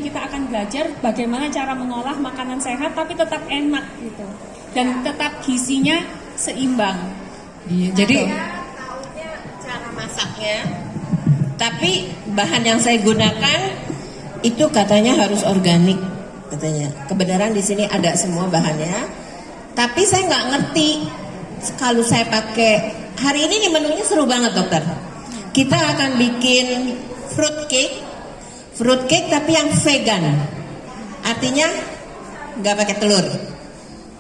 kita akan belajar bagaimana cara mengolah makanan sehat tapi tetap enak gitu. Dan tetap gizinya seimbang. Iya, jadi tahunya cara masaknya. Tapi bahan yang saya gunakan itu katanya harus organik katanya. Kebenaran di sini ada semua bahannya. Tapi saya nggak ngerti kalau saya pakai hari ini nih menunya seru banget dokter. Kita akan bikin fruit cake tapi yang vegan. Artinya nggak pakai telur,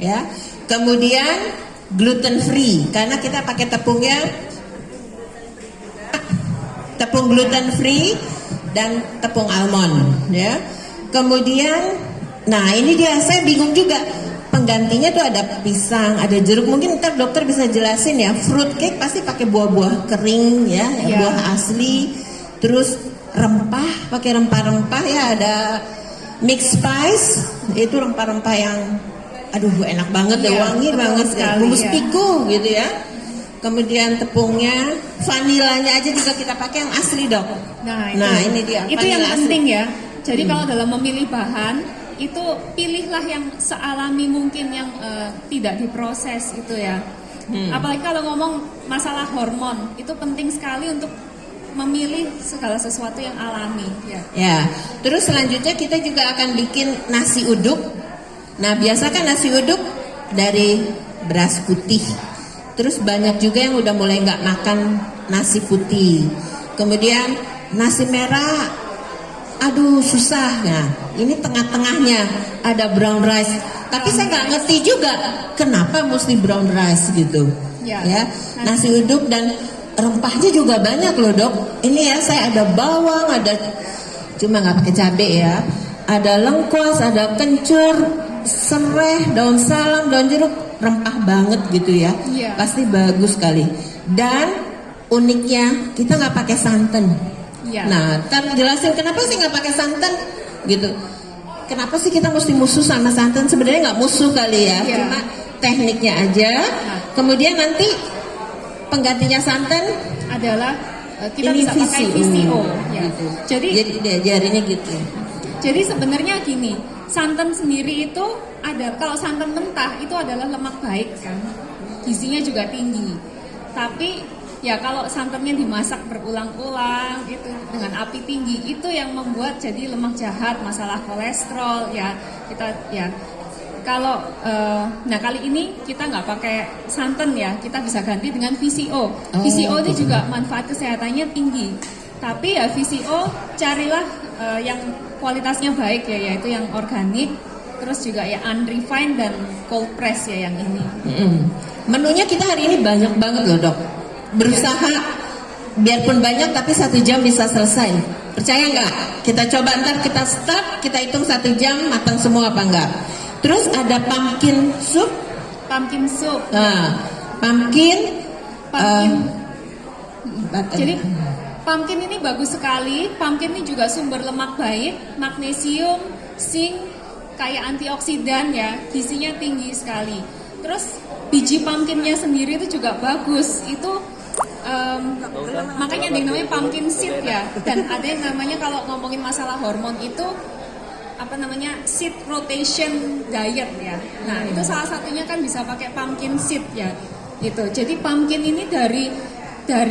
ya. Kemudian gluten free karena kita pakai tepungnya tepung gluten free dan tepung almond, ya. Kemudian, nah ini dia saya bingung juga. Penggantinya tuh ada pisang, ada jeruk. Mungkin ntar dokter bisa jelasin ya. Fruit cake pasti pakai buah-buah kering ya, buah asli. Terus rempah, pakai rempah-rempah ya. Ada mixed spice, itu rempah-rempah yang, aduh enak banget deh, wangi banget sekali. Bumbu tiku gitu ya. Kemudian tepungnya, vanilanya aja juga kita pakai yang asli dok. Nah ini dia. Itu yang penting ya. Jadi kalau dalam memilih bahan itu pilihlah yang sealami mungkin, yang tidak diproses itu ya. Apalagi kalau ngomong masalah hormon, itu penting sekali untuk memilih segala sesuatu yang alami ya. Ya. Terus selanjutnya kita juga akan bikin nasi uduk. Nah biasa kan nasi uduk dari beras putih. Terus banyak juga yang udah mulai nggak makan nasi putih. Kemudian nasi merah, aduh susah. Nah ini tengah-tengahnya ada brown rice. Tapi saya nggak ngerti juga kenapa mesti brown rice gitu. Ya, nasi uduk dan rempahnya juga banyak loh dok. Ini ya saya ada bawang, ada cuma nggak pakai cabai ya. Ada lengkuas, ada kencur, serai, daun salam, daun jeruk, rempah banget gitu ya. Pasti bagus sekali. Dan uniknya kita nggak pakai santan. Nah, ntar jelasin kenapa sih nggak pakai santan gitu. Kenapa sih kita mesti musuh sama santan? Sebenarnya nggak musuh kali ya, cuma tekniknya aja. Kemudian nanti penggantinya santan adalah kita bisa pakai VCO. Gitu. Jadi diajarinnya gitu. Jadi sebenarnya gini, santan sendiri itu ada, kalau santan mentah itu adalah lemak baik kan, gizinya juga tinggi. Tapi ya kalau santannya dimasak berulang-ulang itu dengan api tinggi, itu yang membuat jadi lemak jahat, masalah kolesterol ya. Kita ya kalau nah kali ini kita nggak pakai santan ya, kita bisa ganti dengan VCO. VCO itu juga manfaat kesehatannya tinggi. Tapi ya VCO carilah yang kualitasnya baik ya, yaitu yang organik, terus juga ya unrefined dan cold press ya yang ini. Menunya kita hari ini banyak banget loh dok. Berusaha biarpun banyak tapi 1 jam bisa selesai. Percaya nggak? Kita coba ntar kita start, kita hitung 1 jam matang semua apa enggak. Terus ada pumpkin soup. Pumpkin soup. Nah, pumpkin. Jadi pumpkin ini bagus sekali. Pumpkin ini juga sumber lemak baik, magnesium, zinc, kaya antioksidan ya, gizinya tinggi sekali. Terus biji pumpkinnya sendiri itu juga bagus. Itu makanya ada yang namanya pumpkin seed ya. Dan ada yang namanya kalau ngomongin masalah hormon itu apa namanya seed rotation diet ya. Nah itu salah satunya kan bisa pakai pumpkin seed ya. Gitu. Jadi pumpkin ini dari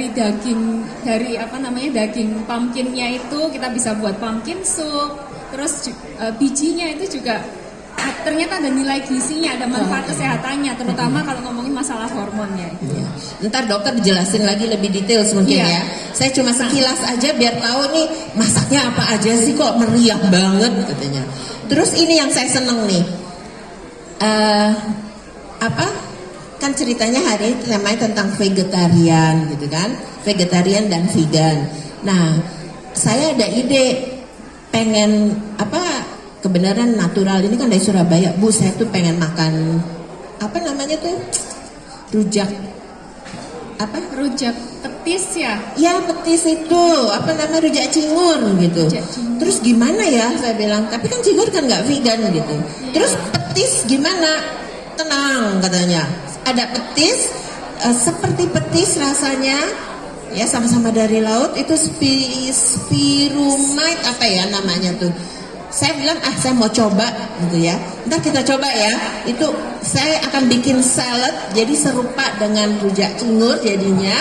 daging, dari apa namanya daging pumpkinnya itu kita bisa buat pumpkin soup. Terus bijinya itu juga ternyata ada nilai gizinya, ada manfaat kesehatannya, terutama kalau ngomongin masalah hormonnya. Ntar dokter dijelasin lagi lebih detail mungkin ya. Saya cuma sekilas aja biar tahu nih masaknya apa aja sih kok meriah banget katanya. Terus ini yang saya seneng nih, kan ceritanya hari ini namanya tentang vegetarian gitu kan, vegetarian dan vegan. Nah saya ada ide pengen kebenaran natural ini kan dari Surabaya. Bu, saya tuh pengen makan apa namanya tuh rujak petis ya? Ya petis itu apa namanya rujak cingur gitu. Terus gimana ya saya bilang, tapi kan cingur kan nggak vegan gitu. Terus petis gimana? Tenang katanya, ada petis seperti petis rasanya ya, sama-sama dari laut. Itu spirumite apa ya namanya tuh. saya bilang saya mau coba gitu ya. Ntar kita coba ya. Itu saya akan bikin salad jadi serupa dengan rujak cingur jadinya.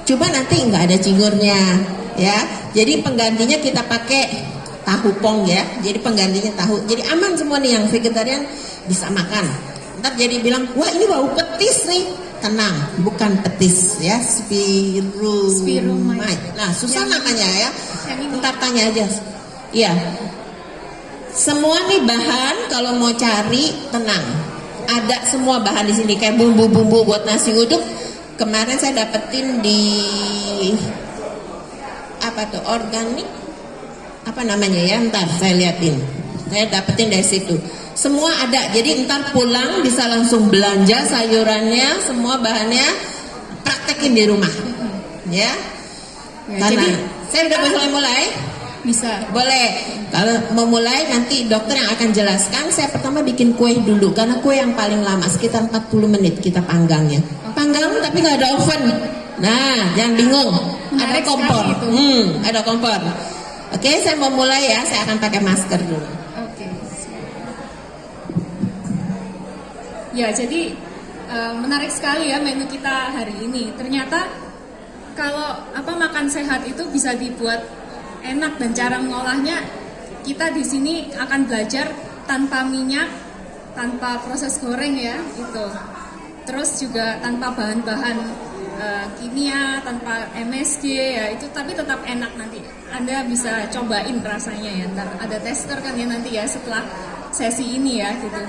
Coba nanti nggak ada cingurnya ya. Jadi penggantinya kita pakai tahu pong ya. Jadi penggantinya tahu. Jadi aman semua nih yang vegetarian bisa makan. Ntar jadi bilang, wah ini bau petis nih. Tenang, bukan petis ya, spirumite. Nah, susah namanya ya. Ntar tanya aja. Iya. Semua nih bahan kalau mau cari tenang. Ada semua bahan di sini kayak bumbu-bumbu buat nasi uduk. Kemarin saya dapetin di apa tuh organik apa namanya ya, ntar saya liatin. Saya dapetin dari situ. Semua ada, jadi ntar pulang bisa langsung belanja sayurannya, semua bahannya praktekin di rumah, ya. Karena jadi, saya udah boleh mulai. Bisa. Boleh. Kalau mau mulai nanti dokter yang akan jelaskan. Saya pertama bikin kue dulu, karena kue yang paling lama sekitar 40 menit kita panggangnya. Panggang tapi nggak ada oven. Nah, jangan bingung. Ada kompor. Ada kompor. Oke, saya mau mulai ya. Saya akan pakai masker dulu. Ya, jadi menarik sekali ya menu kita hari ini. Ternyata kalau makan sehat itu bisa dibuat enak dan cara mengolahnya kita di sini akan belajar tanpa minyak, tanpa proses goreng ya itu. Terus juga tanpa bahan-bahan kimia, tanpa MSG ya itu, tapi tetap enak nanti. Anda bisa cobain rasanya ya. Ntar ada tester kan ya nanti ya setelah sesi ini ya gitu.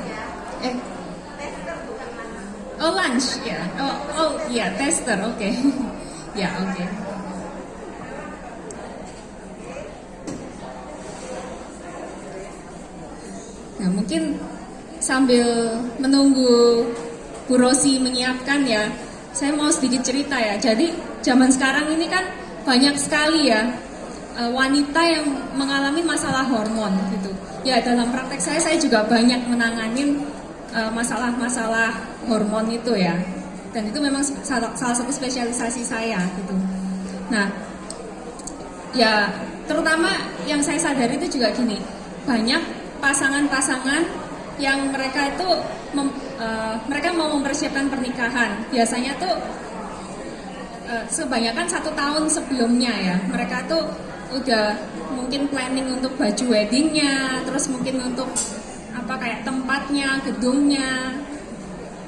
Oh lunch ya, ya tester, oke. Ya oke. Nah mungkin sambil menunggu Bu Rosi menyiapkan ya, saya mau sedikit cerita ya. Jadi zaman sekarang ini kan banyak sekali ya wanita yang mengalami masalah hormon gitu. Ya dalam praktek saya juga banyak menanganin masalah-masalah hormon itu ya, dan itu memang salah satu spesialisasi saya gitu. Nah, ya terutama yang saya sadari itu juga gini, banyak pasangan-pasangan yang mereka itu mereka mau mempersiapkan pernikahan, biasanya tuh kebanyakan 1 tahun sebelumnya ya, mereka tuh udah mungkin planning untuk baju weddingnya, terus mungkin untuk kayak tempatnya, gedungnya,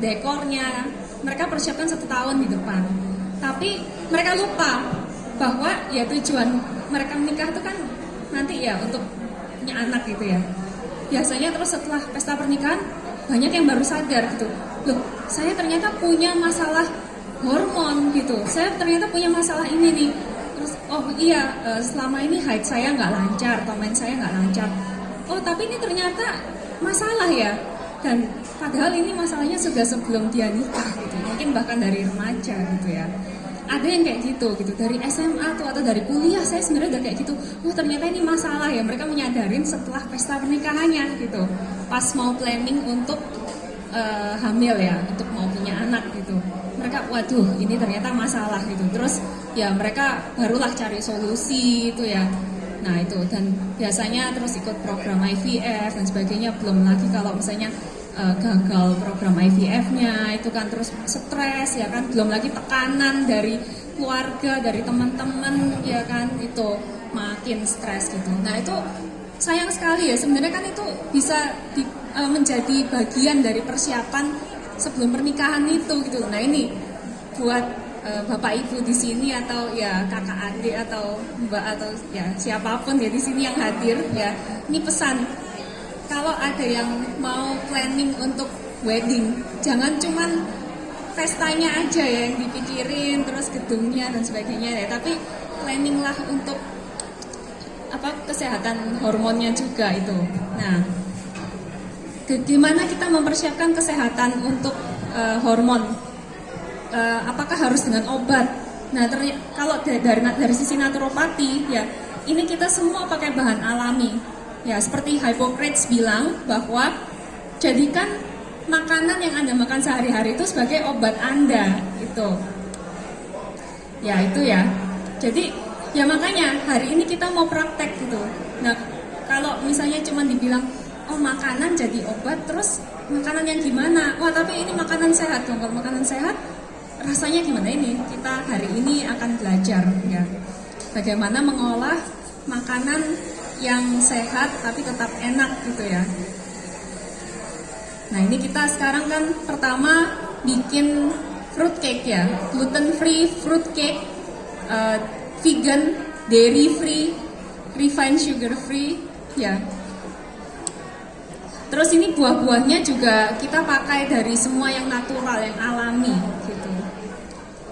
dekornya, mereka persiapkan 1 tahun di depan. Tapi mereka lupa bahwa ya tujuan mereka menikah itu kan nanti ya untuk punya anak gitu ya. Biasanya terus setelah pesta pernikahan banyak yang baru sadar gitu, loh saya ternyata punya masalah hormon gitu, saya ternyata punya masalah ini nih. Terus oh iya selama ini haid saya nggak lancar, atau mens saya nggak lancar. Oh tapi ini ternyata masalah ya, dan padahal ini masalahnya sudah sebelum dia nikah gitu, mungkin bahkan dari remaja gitu ya. Ada yang kayak gitu dari SMA atau dari kuliah, saya sebenarnya udah kayak gitu. Oh ternyata ini masalah ya, mereka menyadarin setelah pesta pernikahannya gitu, pas mau planning untuk hamil ya, untuk mau punya anak gitu. Mereka waduh ini ternyata masalah gitu. Terus ya mereka barulah cari solusi itu ya. Nah itu, dan biasanya terus ikut program IVF dan sebagainya. Belum lagi kalau misalnya gagal program IVF-nya itu kan terus stres ya kan, belum lagi tekanan dari keluarga, dari teman-teman ya kan, itu makin stres gitu. Nah itu sayang sekali ya, sebenarnya kan itu bisa menjadi bagian dari persiapan sebelum pernikahan itu gitu. Nah ini buat Bapak Ibu di sini atau ya kakak adik atau mbak atau ya siapapun ya di sini yang hadir ya, ini pesan, kalau ada yang mau planning untuk wedding, jangan cuman pestanya aja ya yang dipikirin, terus gedungnya dan sebagainya ya, tapi planninglah untuk kesehatan hormonnya juga itu. Nah, gimana kita mempersiapkan kesehatan untuk hormon? Apakah harus dengan obat? Nah, kalau dari sisi naturopati ya, ini kita semua pakai bahan alami. Ya, seperti Hippocrates bilang bahwa jadikan makanan yang Anda makan sehari-hari itu sebagai obat Anda itu. Ya, itu ya. Jadi, ya makanya hari ini kita mau praktek gitu. Nah, Kalau misalnya cuma dibilang, oh makanan jadi obat, terus makanan yang gimana? Wah tapi ini makanan sehat dong. Kalau makanan sehat, rasanya gimana ini? Kita hari ini akan belajar ya, bagaimana mengolah makanan yang sehat tapi tetap enak gitu ya. Nah ini kita sekarang kan pertama bikin fruit cake ya, gluten free fruit cake, vegan, dairy free, refined sugar free ya. Terus ini buah-buahnya juga kita pakai dari semua yang natural, yang alami gitu.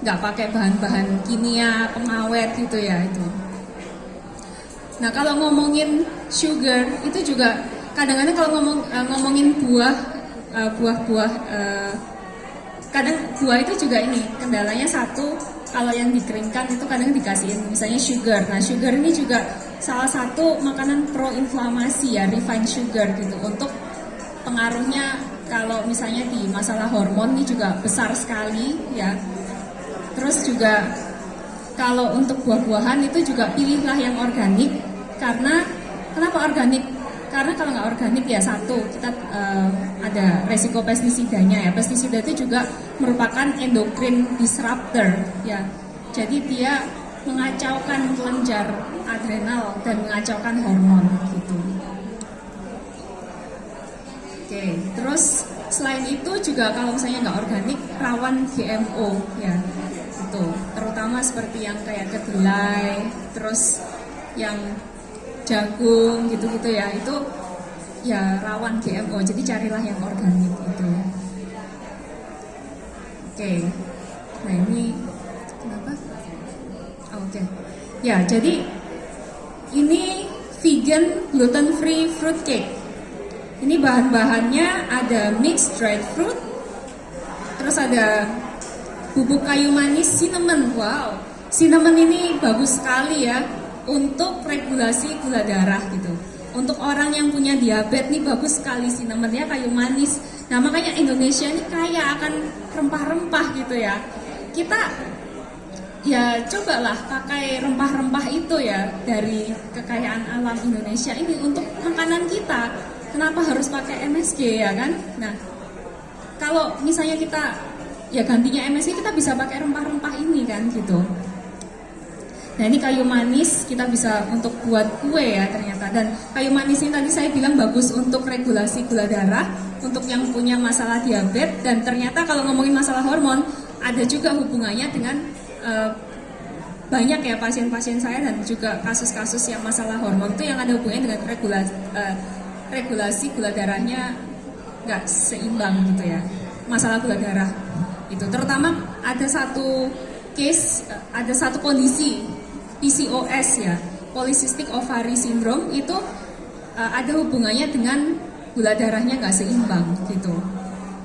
Nggak pakai bahan-bahan kimia, pengawet gitu ya itu. Nah kalau ngomongin sugar itu juga kadang-kadang kalau ngomongin buah-buah, kadang buah itu juga ini kendalanya satu, kalau yang dikeringkan itu kadang dikasihin misalnya sugar. Nah sugar ini juga salah satu makanan pro-inflamasi ya, refined sugar gitu, untuk pengaruhnya kalau misalnya di masalah hormon ini juga besar sekali ya. Terus juga kalau untuk buah-buahan itu juga pilihlah yang organik. Karena kenapa organik? Karena kalau nggak organik ya satu, kita ada resiko pestisidanya ya. Pestisida itu juga merupakan endocrine disruptor ya. Jadi dia mengacaukan kelenjar adrenal dan mengacaukan hormon gitu. Oke, terus selain itu juga kalau misalnya nggak organik rawan GMO ya, itu terutama seperti yang kayak kedelai, terus yang jagung gitu-gitu ya, itu ya rawan GMO. Jadi carilah yang organik itu. Oke, nah ini kenapa? Oke, ya jadi ini vegan gluten free fruit cake. Ini bahan-bahannya ada mixed dried fruit, terus ada bubuk kayu manis cinnamon. Wow, cinnamon ini bagus sekali ya untuk regulasi gula darah gitu. Untuk orang yang punya diabetes nih bagus sekali cinnamon ya, kayu manis. Nah makanya Indonesia ini kaya akan rempah-rempah gitu ya. Kita ya cobalah pakai rempah-rempah itu ya dari kekayaan alam Indonesia ini untuk makanan kita. Kenapa harus pakai MSG ya kan? Nah, kalau misalnya kita ya gantinya MSG, kita bisa pakai rempah-rempah ini kan gitu. Nah ini kayu manis kita bisa untuk buat kue ya ternyata. Dan kayu manis ini tadi saya bilang bagus untuk regulasi gula darah, untuk yang punya masalah diabetes. Dan ternyata kalau ngomongin masalah hormon, ada juga hubungannya dengan banyak ya pasien-pasien saya dan juga kasus-kasus yang masalah hormon itu yang ada hubungannya dengan regulasi gula darahnya nggak seimbang gitu ya, masalah gula darah itu. Terutama ada satu case, ada satu kondisi PCOS ya, polycystic ovary syndrome, itu ada hubungannya dengan gula darahnya nggak seimbang gitu.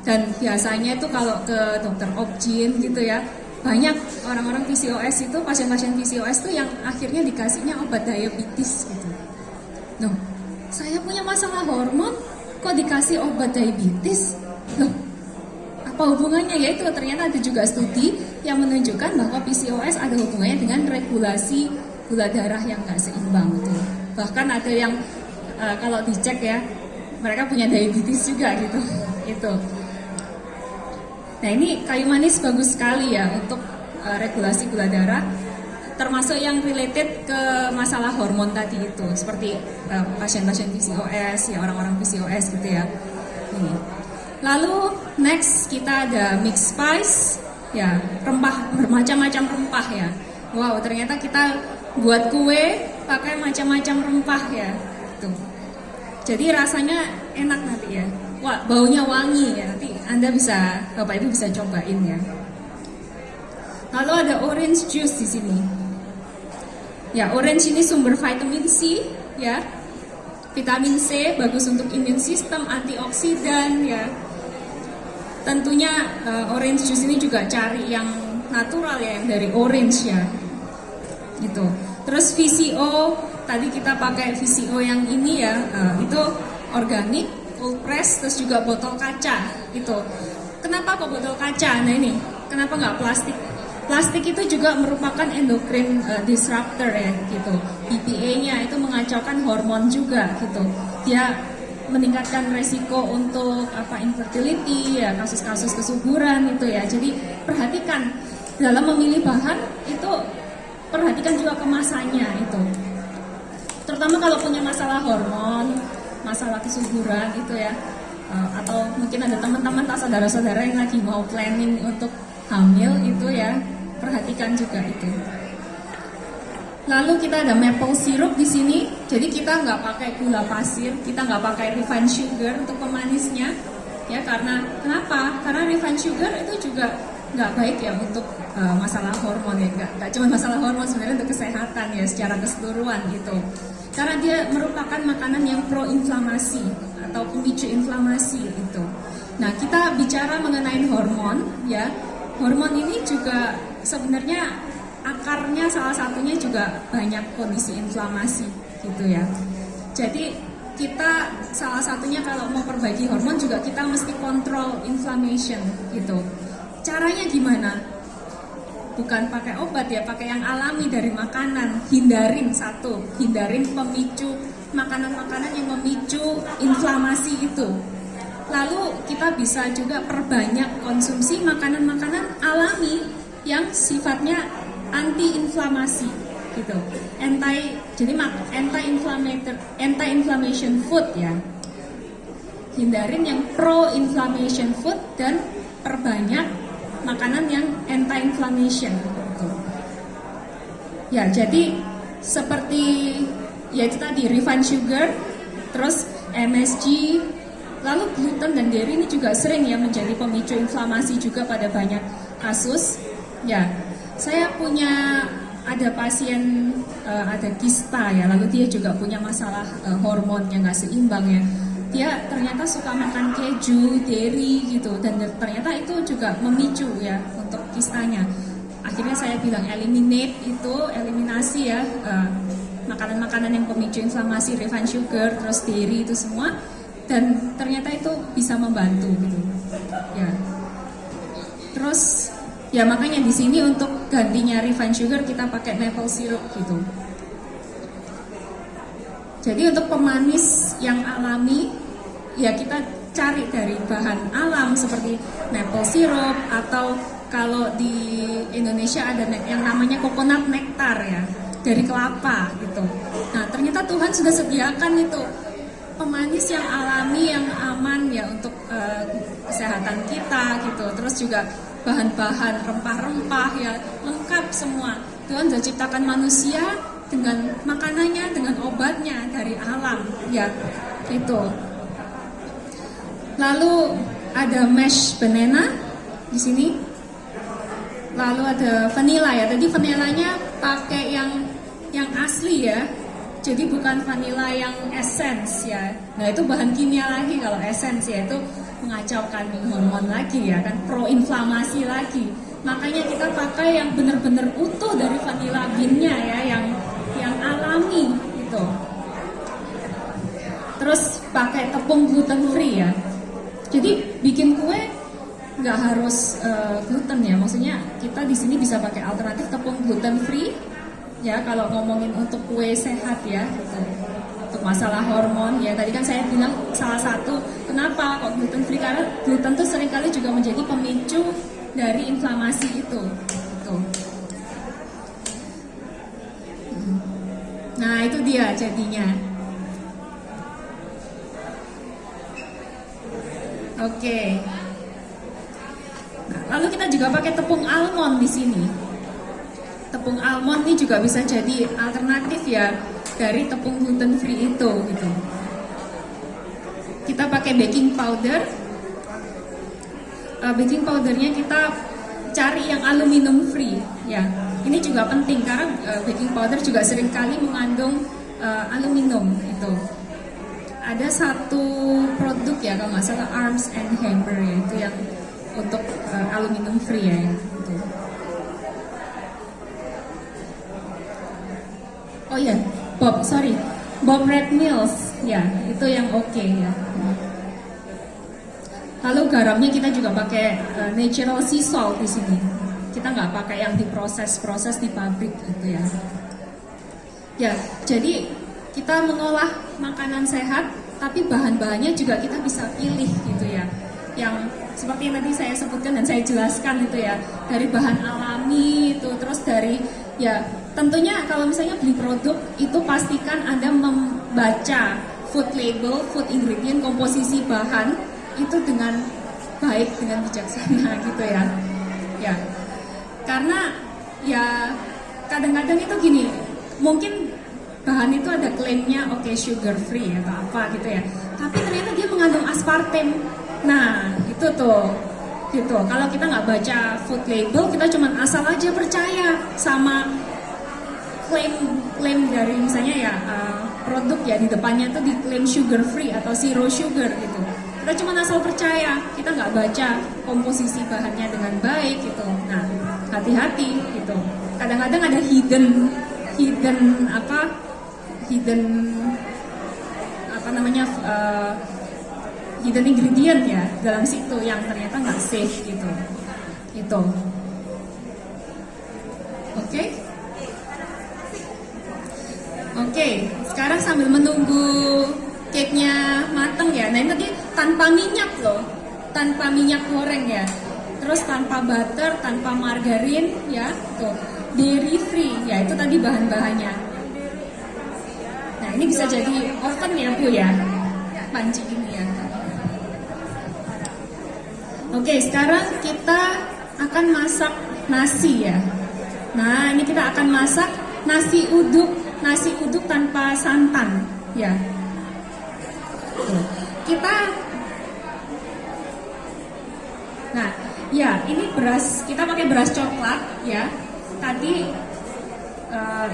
Dan biasanya itu kalau ke dokter obgyn gitu ya, banyak orang-orang PCOS itu, pasien-pasien PCOS itu yang akhirnya dikasihnya obat diabetes gitu. Loh, saya punya masalah hormon, kok dikasih obat diabetes? Loh, apa hubungannya? Ya itu ternyata ada juga studi yang menunjukkan bahwa PCOS ada hubungannya dengan regulasi gula darah yang nggak seimbang gitu. Bahkan ada yang kalau dicek ya, mereka punya diabetes juga gitu. Itu. Nah ini kayu manis bagus sekali ya untuk regulasi gula darah, termasuk yang related ke masalah hormon tadi itu, seperti pasien-pasien PCOS ya, orang-orang PCOS gitu ya. Ini. Lalu next kita ada mixed spice ya, rempah, bermacam-macam rempah ya. Wow, ternyata kita buat kue pakai macam-macam rempah ya. Tuh. Jadi rasanya enak nanti ya. Wah, baunya wangi ya. Nanti Anda bisa, Bapak Ibu bisa cobain ya. Lalu ada orange juice di sini. Ya, orange ini sumber vitamin C ya. Vitamin C bagus untuk imun sistem, antioksidan ya. Tentunya orange juice ini juga cari yang natural ya, yang dari orange ya. Gitu. Terus VCO, tadi kita pakai VCO yang ini ya, itu organik, cold press, terus juga botol kaca itu. Kenapa kok botol kaca? Nah ini, kenapa nggak plastik? Plastik itu juga merupakan endocrine disruptor ya gitu. EPA-nya itu mengacaukan hormon juga gitu. Dia meningkatkan resiko untuk infertility ya, kasus-kasus kesuburan itu ya. Jadi perhatikan dalam memilih bahan itu, perhatikan juga kemasannya itu. Terutama kalau punya masalah hormon, masalah kesuburan itu ya. Atau mungkin ada teman-teman atau saudara-saudara yang lagi mau planning untuk hamil itu ya, perhatikan juga itu. Lalu kita ada maple syrup di sini. Jadi kita nggak pakai gula pasir, kita nggak pakai refined sugar untuk pemanisnya. Ya karena kenapa? Karena refined sugar itu juga nggak baik ya untuk masalah hormon ya. Nggak cuma masalah hormon, sebenarnya untuk kesehatan ya secara keseluruhan gitu. Karena dia merupakan makanan yang pro-inflamasi atau pemicu inflamasi itu. Nah kita bicara mengenai hormon ya. Hormon ini juga sebenarnya akarnya salah satunya juga banyak kondisi inflamasi gitu ya. Jadi kita salah satunya kalau mau perbaiki hormon juga kita mesti kontrol inflammation gitu. Caranya gimana? Bukan pakai obat ya, pakai yang alami dari makanan. Hindarin pemicu makanan-makanan yang memicu inflamasi itu. Lalu kita bisa juga perbanyak konsumsi makanan-makanan alami yang sifatnya anti-inflamasi gitu. Anti-inflammation food ya. Hindarin yang pro-inflammation food dan perbanyak makanan yang anti-inflammation gitu. Ya, jadi seperti ya itu tadi refined sugar, terus MSG, lalu gluten dan dairy ini juga sering ya menjadi pemicu inflamasi juga pada banyak kasus. Ya, saya punya ada pasien ada kista ya, lalu dia juga punya masalah hormon yang nggak seimbang ya. Dia ternyata suka makan keju, dairy gitu, dan ternyata itu juga memicu ya untuk kistanya. Akhirnya saya bilang eliminasi ya makanan-makanan yang pemicu inflamasi, refined sugar, terus dairy itu semua, dan ternyata itu bisa membantu gitu. Ya. Terus ya makanya di sini untuk gantinya refined sugar kita pakai maple syrup gitu. Jadi untuk pemanis yang alami ya kita cari dari bahan alam seperti maple syrup, atau kalau di Indonesia ada yang namanya coconut nectar ya, dari kelapa gitu. Nah ternyata Tuhan sudah sediakan itu pemanis yang alami, yang aman ya untuk kesehatan kita gitu. Terus juga bahan-bahan rempah-rempah ya, lengkap semua. Tuhan sudah ciptakan manusia dengan makanannya, dengan obatnya dari alam ya gitu. Lalu ada mashed banana di sini. Lalu ada vanilla ya. Tadi vanillanya pakai yang asli ya. Jadi bukan vanilla yang essence ya. Nah itu bahan kimia lagi. Kalau essence ya itu mengacaukan hormon lagi ya kan, pro-inflamasi lagi. Makanya kita pakai yang benar-benar utuh dari vanilla bean-nya ya, yang alami gitu. Terus pakai tepung gluten free ya. Jadi bikin kue nggak harus gluten ya. Maksudnya kita di sini bisa pakai alternatif tepung gluten free ya. Kalau ngomongin untuk kue sehat ya, gitu. Untuk masalah hormon ya. Tadi kan saya bilang salah satu kenapa kok gluten free, karena gluten tuh seringkali juga menjadi pemicu dari inflamasi itu. Gitu. Nah itu dia jadinya. Oke. Nah, lalu kita juga pakai tepung almond di sini. Tepung almond ini juga bisa jadi alternatif ya dari tepung gluten free itu gitu. Kita pakai baking powder. Baking powdernya kita cari yang aluminium free ya. Ini juga penting karena baking powder juga seringkali mengandung aluminium itu. Ada satu produk ya kalau nggak salah Arms and Hammer ya, itu yang untuk aluminium free ya gitu. Oh ya, Bob Red Mills ya, itu yang oke ya. Lalu garamnya kita juga pakai natural sea salt di sini. Kita nggak pakai yang diproses di pabrik gitu ya. Ya, jadi kita mengolah makanan sehat, tapi bahan-bahannya juga kita bisa pilih gitu ya. Yang seperti yang tadi saya sebutkan dan saya jelaskan itu ya, dari bahan alami itu, terus dari ya tentunya kalau misalnya beli produk itu pastikan Anda membaca food label, food ingredient, komposisi bahan itu dengan baik, dengan bijaksana gitu ya. Ya. Karena ya kadang-kadang itu gini, mungkin bahan itu ada klaimnya oke sugar free atau apa gitu ya, tapi ternyata dia mengandung aspartem. Nah itu tuh gitu, kalau kita nggak baca food label, kita cuma asal aja percaya sama klaim dari misalnya ya produk ya di depannya tuh diklaim sugar free atau zero sugar gitu. Kita cuma asal percaya, kita nggak baca komposisi bahannya dengan baik gitu. Nah, hati-hati gitu. Kadang-kadang ada hidden hidden ingredient ya dalam situ yang ternyata nggak safe gitu. Itu. Oke, sekarang sambil menunggu cake-nya mateng ya. Nah ini tadi tanpa minyak loh, tanpa minyak goreng ya. Terus tanpa butter, tanpa margarin ya, tuh dairy free ya, itu tadi bahan-bahannya. Nah ini bisa jadi oven ya Bu ya, panci ini ya. Oke, sekarang kita akan masak nasi ya. Nah ini kita akan masak nasi uduk tanpa santan ya. Nah, ya ini beras, kita pakai beras coklat ya. Tadi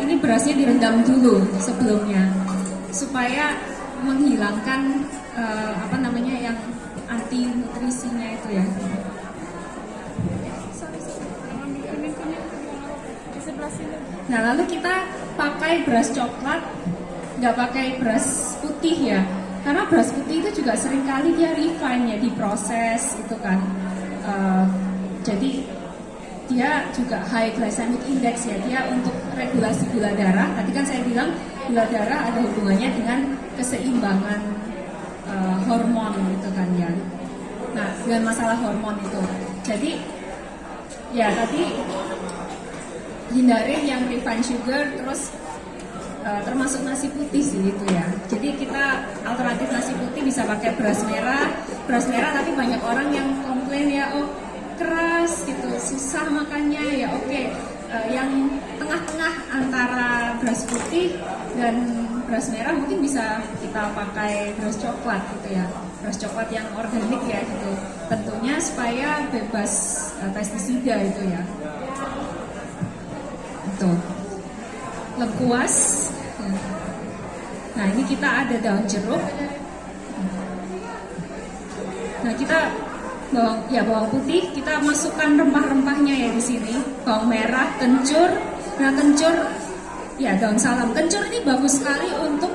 ini berasnya direndam dulu sebelumnya supaya menghilangkan yang anti nutrisinya itu ya. Nah, lalu kita pakai beras coklat, nggak pakai beras putih ya. Karena beras putih itu juga seringkali dia refine ya, diproses itu kan. Jadi dia juga high glycemic index ya, dia untuk regulasi gula darah. Tadi kan saya bilang gula darah ada hubungannya dengan keseimbangan hormon gitu kan ya. Nah, dengan masalah hormon itu. Jadi ya tadi hindarin yang refined sugar, terus termasuk nasi putih sih itu ya. Jadi kita alternatif nasi putih bisa pakai beras merah tapi banyak orang yang komplain ya, oh keras gitu, susah makannya ya. Oke, yang tengah-tengah antara beras putih dan beras merah mungkin bisa kita pakai beras coklat gitu ya, beras coklat yang organik ya gitu. Tentunya supaya bebas pestisida itu ya. Itu lengkuas. Nah ini kita ada daun jeruk. Nah kita bawang putih, kita masukkan rempah-rempahnya ya di sini. Bawang merah, kencur. Nah kencur, ya daun salam. Kencur ini bagus sekali untuk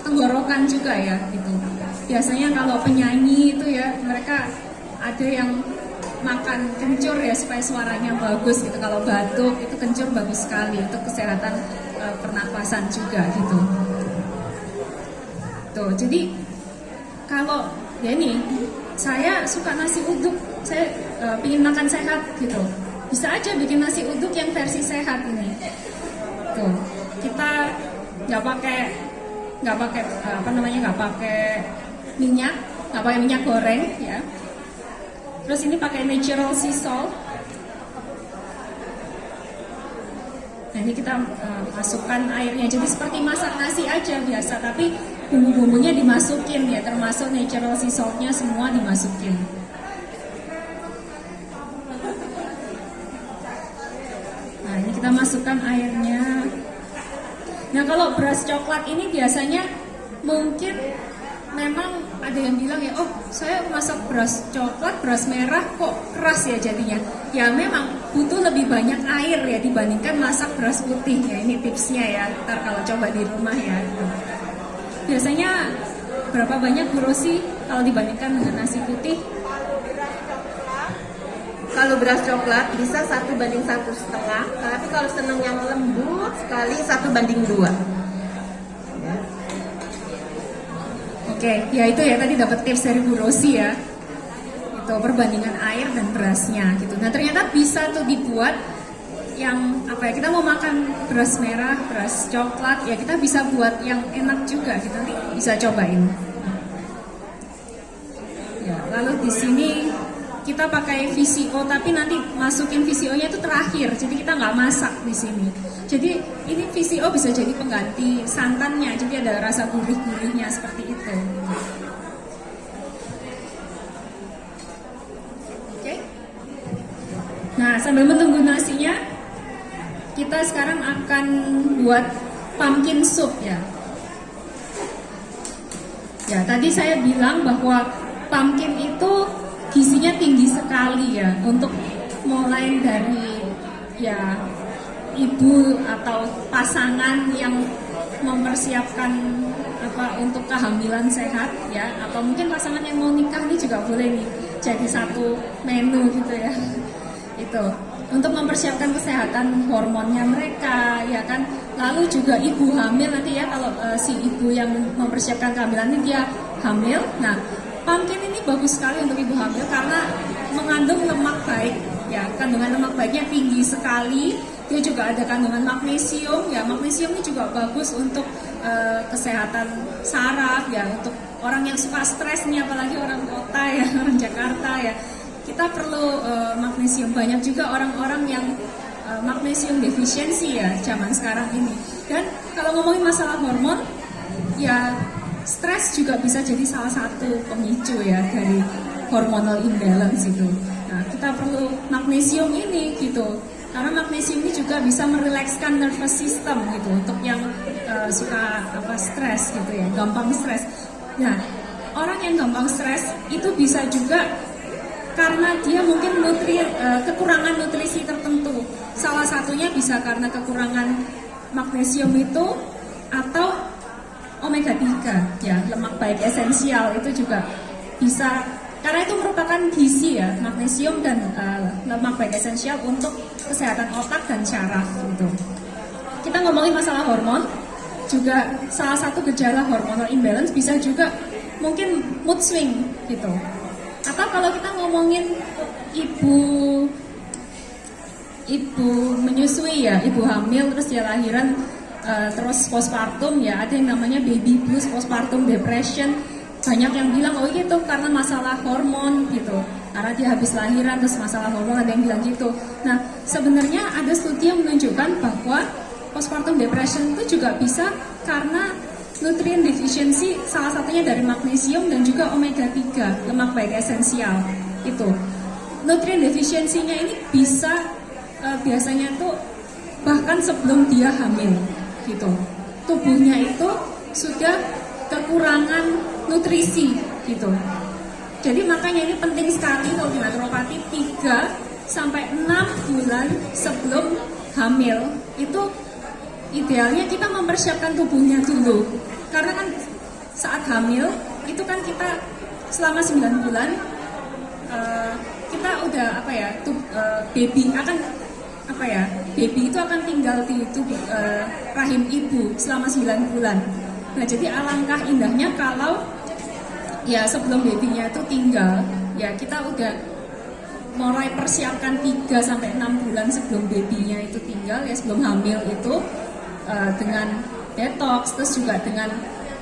tenggorokan juga ya gitu. Biasanya kalau penyanyi itu ya mereka ada yang makan kencur ya supaya suaranya bagus gitu. Kalau batuk itu kencur bagus sekali untuk kesehatan pernapasan juga gitu. Tuh, jadi kalau ya ini saya suka nasi uduk, saya ingin makan sehat gitu. Bisa aja bikin nasi uduk yang versi sehat ini. Tuh, kita nggak pakai minyak goreng ya. Terus ini pakai natural sea salt. Nah ini kita masukkan airnya, jadi seperti masak nasi aja biasa, tapi bumbu-bumbunya dimasukin ya, termasuk natural sea saltnya semua dimasukin. Nah ini kita masukkan airnya. Nah kalau beras coklat ini biasanya mungkin memang ada yang bilang ya, oh saya masak beras coklat, beras merah kok keras ya jadinya. Ya memang butuh lebih banyak air ya dibandingkan masak beras putih ya. Ini tipsnya ya, ntar kalau coba di rumah ya. Biasanya berapa banyak Bu Rosi kalau dibandingkan dengan nasi putih? kalau beras coklat bisa 1:1,5, tapi kalau senang yang lembut sekali 1:2. Oke, ya itu ya tadi dapat tips dari Bu Rosi ya. Itu perbandingan air dan berasnya gitu. Nah, ternyata bisa tuh dibuat yang apa ya, kita mau makan beras merah, beras coklat, ya kita bisa buat yang enak juga gitu. Nanti bisa cobain. Ya, lalu di sini kita pakai VCO, tapi nanti masukin VCO-nya itu terakhir, jadi kita nggak masak di sini. Jadi ini VCO bisa jadi pengganti santannya, jadi ada rasa gurih-gurihnya seperti itu. Oke. Nah, sambil menunggu nasinya, kita sekarang akan buat pumpkin soup ya. Ya, tadi saya bilang bahwa pumpkin itu gizinya tinggi sekali ya, untuk mulai dari ya ibu atau pasangan yang mempersiapkan apa untuk kehamilan sehat ya, atau mungkin pasangan yang mau nikah ini juga boleh nih jadi satu menu gitu ya. Itu untuk mempersiapkan kesehatan hormonnya mereka ya kan. Lalu juga ibu hamil nanti ya, kalau si ibu yang mempersiapkan kehamilan ini dia hamil. Nah, pumpkin ini bagus sekali untuk ibu hamil karena mengandung lemak baik ya, kandungan lemak baiknya tinggi sekali. Dia juga ada kandungan magnesium ya, magnesium ini juga bagus untuk kesehatan saraf ya, untuk orang yang suka stres nih, apalagi orang kota ya, orang Jakarta ya, kita perlu magnesium. Banyak juga orang-orang yang magnesium deficiency ya zaman sekarang ini. Dan kalau ngomongin masalah hormon ya, stres juga bisa jadi salah satu pemicu ya dari hormonal imbalance itu. Nah, kita perlu magnesium ini gitu. Karena magnesium ini juga bisa merilekskan nervous system gitu, untuk yang suka apa stres gitu ya, gampang stres. Nah, orang yang gampang stres itu bisa juga karena dia mungkin kekurangan nutrisi tertentu. Salah satunya bisa karena kekurangan magnesium itu, atau omega 3 ya, lemak baik esensial itu juga bisa, karena itu merupakan gizi ya, magnesium dan lemak baik esensial untuk kesehatan otak dan syaraf gitu. Kita ngomongin masalah hormon, juga salah satu gejala hormonal imbalance bisa juga mungkin mood swing gitu. Atau kalau kita ngomongin ibu menyusui ya, ibu hamil terus dia lahiran, terus postpartum ya, ada yang namanya baby blues, postpartum depression. Banyak yang bilang oh itu karena masalah hormon gitu, karena dia habis lahiran terus masalah hormon, ada yang bilang gitu. Nah, sebenarnya ada studi yang menunjukkan bahwa postpartum depression itu juga bisa karena nutrient deficiency, salah satunya dari magnesium dan juga omega 3, lemak baik esensial itu. Nutrient deficiency-nya ini bisa biasanya tuh bahkan sebelum dia hamil gitu. Tubuhnya itu sudah kekurangan nutrisi gitu. Jadi makanya ini penting sekali kalau di naturopati 3-6 bulan sebelum hamil itu idealnya kita mempersiapkan tubuhnya dulu. Karena kan saat hamil itu kan kita selama 9 bulan kita udah apa ya, baby akan apa ya, baby itu akan tinggal di tubuh rahim ibu selama 9 bulan. Nah, jadi alangkah indahnya kalau ya sebelum babynya itu tinggal, ya kita udah mulai persiapkan 3-6 bulan sebelum babynya itu tinggal ya, sebelum hamil itu dengan detox, terus juga dengan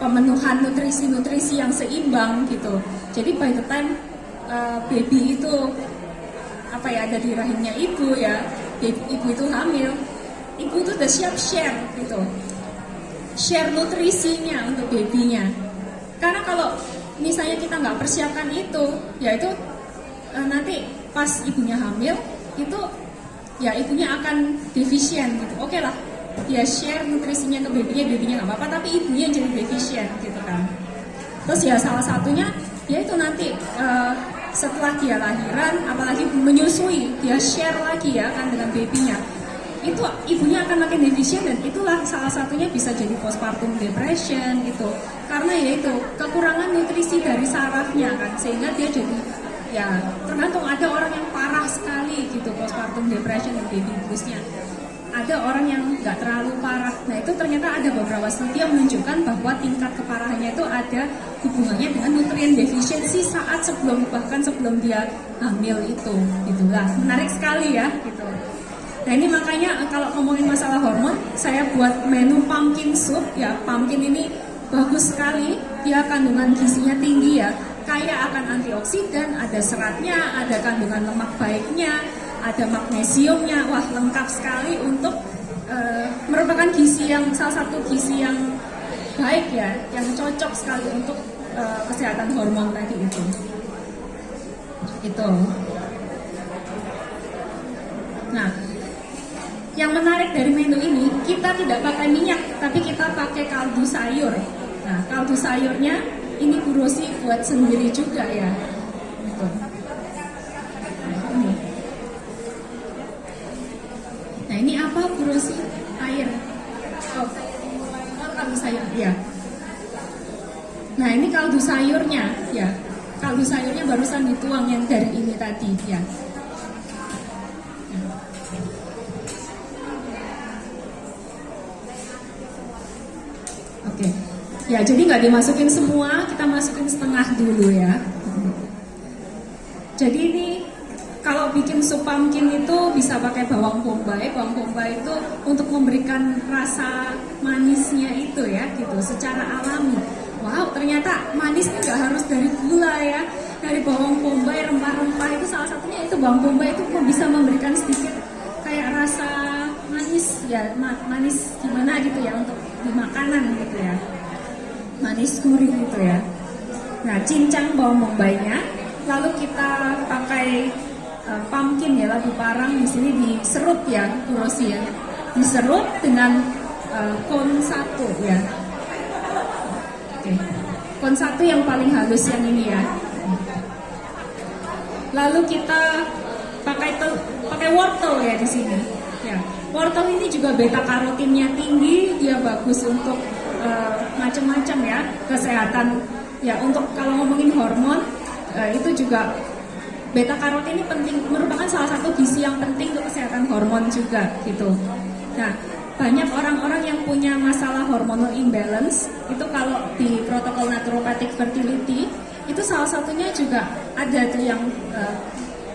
pemenuhan nutrisi-nutrisi yang seimbang gitu. Jadi by the time baby itu apa ya, ada di rahimnya ibu ya, ibu itu hamil, ibu itu udah siap share gitu, share nutrisinya untuk babynya. Karena kalau misalnya kita nggak persiapkan itu, ya itu nanti pas ibunya hamil itu ya ibunya akan defisien gitu. Oke lah, dia share nutrisinya ke babynya nggak apa-apa, tapi ibunya jadi defisien gitu kan. Terus ya salah satunya ya itu nanti setelah dia lahiran, apalagi menyusui, dia share lagi ya kan dengan babynya, itu ibunya akan makin defisien, dan itulah salah satunya bisa jadi postpartum depression gitu. Karena ya itu kekurangan nutrisi dari sarafnya kan, sehingga dia jadi ya tergantung, ada orang yang parah sekali gitu postpartum depression dan baby bluesnya. Ada orang yang nggak terlalu parah. Nah itu ternyata ada beberapa studi yang menunjukkan bahwa tingkat keparahannya itu ada hubungannya dengan nutrien deficiency saat sebelum, bahkan sebelum dia hamil itu. Gitulah, menarik sekali ya gitu. Nah ini makanya kalau ngomongin masalah hormon, saya buat menu pumpkin soup ya. Pumpkin ini bagus sekali, dia kandungan gizinya tinggi ya, kaya akan antioksidan, ada seratnya, ada kandungan lemak baiknya, ada magnesiumnya, wah lengkap sekali untuk merupakan gizi yang salah satu gizi yang baik ya, yang cocok sekali untuk kesehatan hormon tadi itu. Itu. Nah, yang menarik dari menu ini, kita tidak pakai minyak, tapi kita pakai kaldu sayur. Nah, kaldu sayurnya ini Bu Rosi buat sendiri juga ya. Gitu. Nah ini apa Bu Rosi? Air. Oh, kaldu sayur. Ya. Nah ini kaldu sayurnya, ya. Kaldu sayurnya barusan dituang yang dari ini tadi, ya. Oke. Ya jadi nggak dimasukin semua, kita masukin setengah dulu ya. Jadi ini kalau bikin sup pumpkin itu bisa pakai bawang bombay. Bawang bombay itu untuk memberikan rasa manisnya itu ya, gitu, secara alami. Wow, ternyata manisnya nggak harus dari gula ya, dari bawang bombay, rempah-rempah itu salah satunya itu bawang bombay itu bisa memberikan sedikit kayak rasa manis ya, manis gimana gitu ya untuk di makanan gitu ya, manis gurih gitu ya. Nah, cincang bawang bombaynya, lalu kita pakai pumpkin ya, labu parang di sini diserut ya, Bu Rosi ya, diserut dengan kon 1 ya. Oke, kon 1 yang paling halus yang ini ya. Lalu kita pakai wortel ya di sini. Ya, wortel ini juga beta karotinnya tinggi, dia bagus untuk macam-macam ya kesehatan. Ya, untuk kalau ngomongin hormon itu juga beta karotin ini penting, merupakan salah satu gizi yang penting untuk kesehatan hormon juga gitu. Nah, banyak orang-orang yang punya masalah hormonal imbalance itu kalau di protokol naturopathic fertility itu salah satunya juga ada tuh yang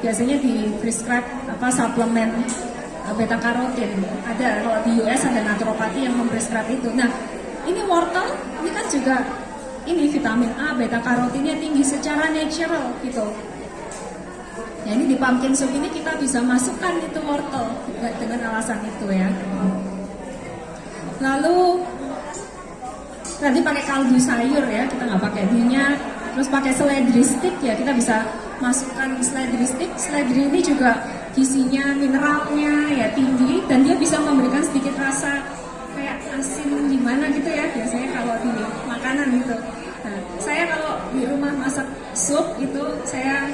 biasanya di prescribe suplemen beta karotin. Ada kalau di US ada naturopati yang memprescribe itu. Nah, ini wortel ini kan juga ini vitamin A, beta karotinnya tinggi secara natural gitu. Nah ini di pumpkin soup ini kita bisa masukkan itu wortel dengan alasan itu ya. Lalu nanti pakai kaldu sayur ya, kita nggak pakai minyak. Terus pakai seledri stick ya, kita bisa masukkan seledri stick. Seledri ini juga gizinya, mineralnya ya tinggi dan dia bisa memberikan sedikit rasa kayak asin gimana gitu ya biasanya kalau di makanan gitu. Nah, saya kalau di rumah masak sup itu saya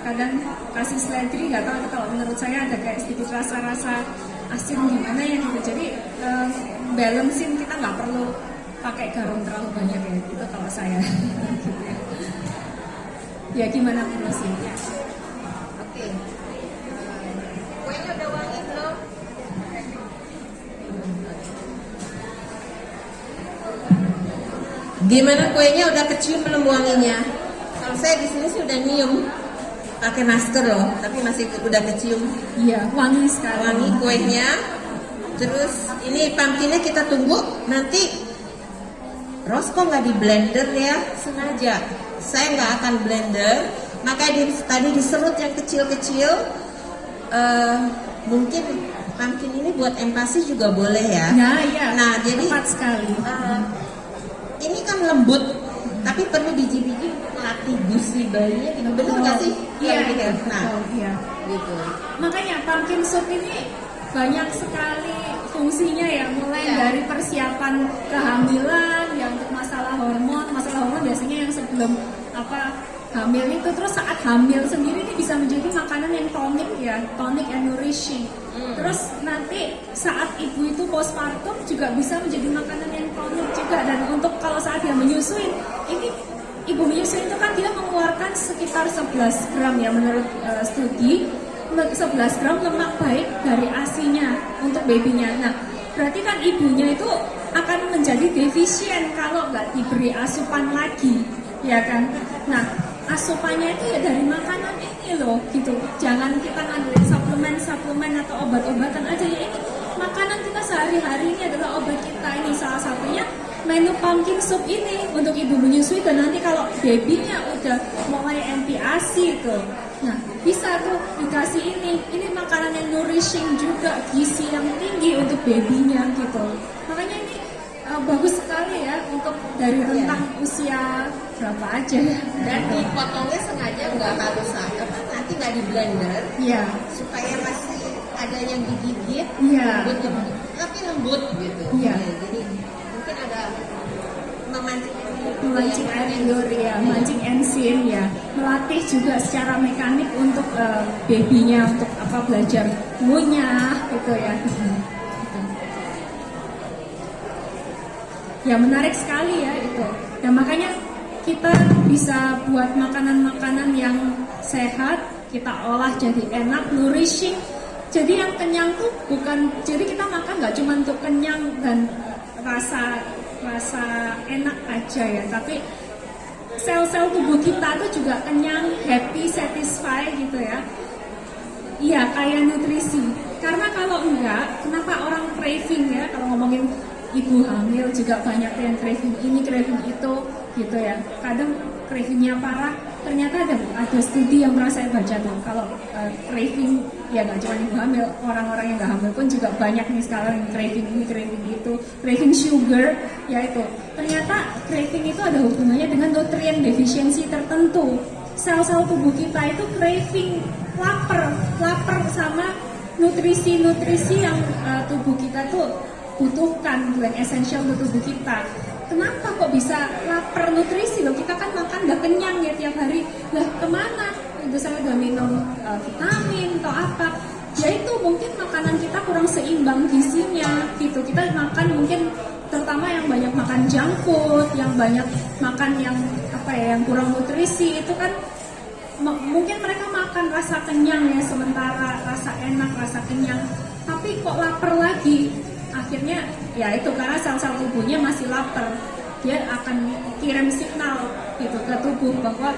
kadang kasih seledri, nggak tahu kalau menurut saya ada kayak sedikit rasa-rasa asin gimana ya gitu. Jadi balancein, kita nggak perlu pakai garam terlalu banyak ya itu kalau saya. Gitu ya. Ya gimana Bu Rosi? Ya. Oke. Kuenya udah wangi belum? Gimana kuenya udah kecium belum wanginya? Kalau saya di sini sih udah nyium. Pakai masker loh, tapi masih udah kecium. Iya, wangi sekali. Wangi kuenya. Terus ini pumpkinnya kita tunggu. Nanti Ros kok nggak di blender ya? Sengaja. Saya nggak akan blender. Makanya tadi diserut yang kecil-kecil. Mungkin pumpkin ini buat empasi juga boleh ya. Nah, iya. Nah, jadi tepat sekali. Ini kan lembut, tapi perlu biji-biji melatih gusi bayinya. Benar nggak sih? Iya, gitu. nah, iya. Gitu. Makanya pumpkin soup ini banyak sekali fungsinya ya, mulai dari persiapan kehamilan, yang untuk masalah hormon biasanya yang sebelum hamil itu, terus saat hamil sendiri ini bisa menjadi makanan yang tonic ya, tonic and nourishing. Terus nanti saat ibu itu postpartum juga bisa menjadi makanan yang tonic juga, dan untuk kalau saat dia menyusui ini ibu menyusui itu kan dia mengeluarkan sekitar 11 gram ya menurut studi, 11 gram lemak baik dari ASI-nya untuk babynya. Nah, berarti kan ibunya itu akan menjadi defisien kalau nggak diberi asupan lagi, ya kan? Nah, asupannya itu ya dari makanan ini loh, gitu. Jangan kita ngandelin suplemen atau obat-obatan aja ya, ini makanan kita sehari-hari ini adalah obat kita. Ini salah satunya menu pumpkin soup ini untuk ibu menyusui, dan nanti kalau babynya udah mulai anti ASI tuh, nah bisa tuh dikasih ini makanan yang nourishing juga, gizi yang tinggi untuk babynya gitu. Makanya ini bagus sekali ya untuk dari rentang usia berapa aja ya. Dan dipotongnya sengaja nggak harus nanti nggak di blender, Iya. supaya masih ada yang digigit, Iya. tapi lembut gitu. Iya. Jadi mungkin ada Memancing air liur ya, mancing enzim ya, melatih juga secara mekanik untuk babynya untuk belajar ngunyah gitu ya. Ya menarik sekali ya itu. Ya makanya kita bisa buat makanan-makanan yang sehat, kita olah jadi enak, nourishing. Jadi yang kenyang tuh bukan, jadi kita makan nggak cuma untuk kenyang dan rasa enak aja ya, tapi sel-sel tubuh kita tuh juga kenyang, happy, satisfy gitu ya. Iya, kaya nutrisi. Karena kalau enggak, kenapa orang craving ya? Kalau ngomongin ibu hamil juga banyak yang craving ini, craving itu gitu ya. Kadang cravingnya parah. Ternyata ada studi yang pernah saya baca tuh, kalau craving ya nggak cuma ibu hamil, orang-orang yang nggak hamil pun juga banyak nih sekarang yang craving ini, craving itu, craving sugar, ya itu. Ternyata craving itu ada hubungannya dengan nutrien defisiensi tertentu. Sel-sel tubuh kita itu craving, lapar sama nutrisi-nutrisi yang tubuh kita tuh butuhkan, yang esensial untuk tubuh kita. Kenapa kok bisa lapar nutrisi loh? Kita kan makan udah kenyang ya tiap hari. Lah kemana? Itu saya udah minum vitamin atau apa? Ya itu mungkin makanan kita kurang seimbang gizinya gitu. Kita makan mungkin terutama yang banyak makan junk food, yang banyak makan yang yang kurang nutrisi itu kan mungkin mereka makan rasa kenyang ya sementara, rasa enak, rasa kenyang. Tapi kok lapar lagi? Akhirnya ya itu karena sel-sel tubuhnya masih lapar, dia akan kirim signal gitu ke tubuh bahwa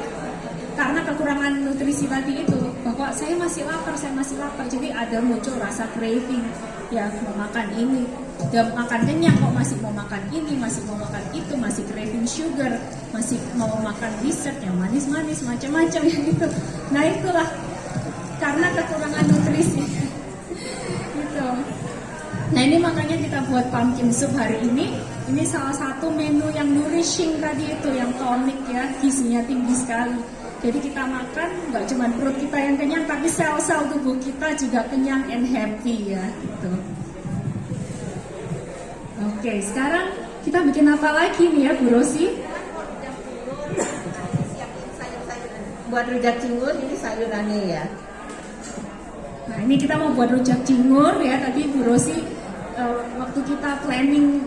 karena kekurangan nutrisi tadi itu bahwa saya masih lapar, jadi ada muncul rasa craving ya, mau makan ini, udah makan kenyang kok masih mau makan ini, masih mau makan itu, masih craving sugar, masih mau makan dessert yang manis-manis macam-macam ya gitu. Nah itulah karena kekurangan nutrisi gitu. Nah ini makanya kita buat pumpkin soup hari ini. Ini salah satu menu yang nourishing tadi itu, yang tonic ya, gizinya tinggi sekali. Jadi kita makan nggak cuma perut kita yang kenyang, tapi sel-sel tubuh kita juga kenyang and happy ya. Gitu. Oke, sekarang kita bikin apa lagi nih ya Bu Rosi? Buat rujak cingur ini sayurannya ya. Nah ini kita mau buat rujak cingur ya. Tadi Bu Rosi waktu kita planning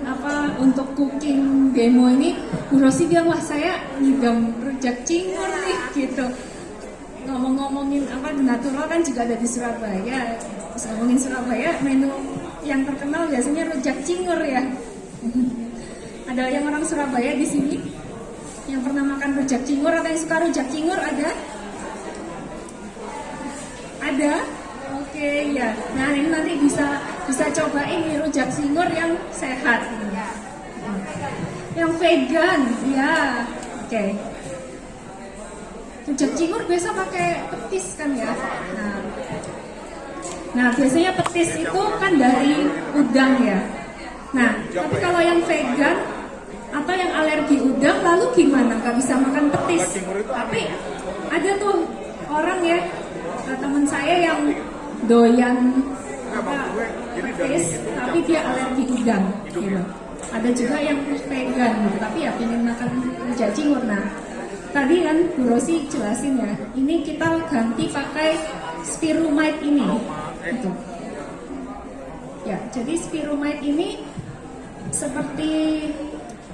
untuk cooking demo ini, Bu Rosi bilang wah saya ngidam rujak cingur nih gitu. Ngomongin natural kan juga ada di Surabaya. Terus ngomongin Surabaya, menu yang terkenal biasanya rujak cingur ya. Ada yang orang Surabaya di sini yang pernah makan rujak cingur atau yang suka rujak cingur ada? Ada? Oke ya. Nah ini nanti bisa coba ini rujak cingur yang sehat, yang vegan ya. Oke. Rujak cingur biasa pakai petis kan ya. Nah biasanya petis itu kan dari udang ya. Nah tapi kalau yang vegan atau yang alergi udang lalu gimana? Gak bisa makan petis. Tapi ada tuh orang ya, teman saya yang doyan petis tapi dia alergi udang gitu. Ada juga yang vegan gitu, tapi ya pengen makan rujak cingur. Nah tadi kan Bu Rosi jelasin ya, ini kita ganti pakai spirulite ini gitu. Ya jadi spirulite ini seperti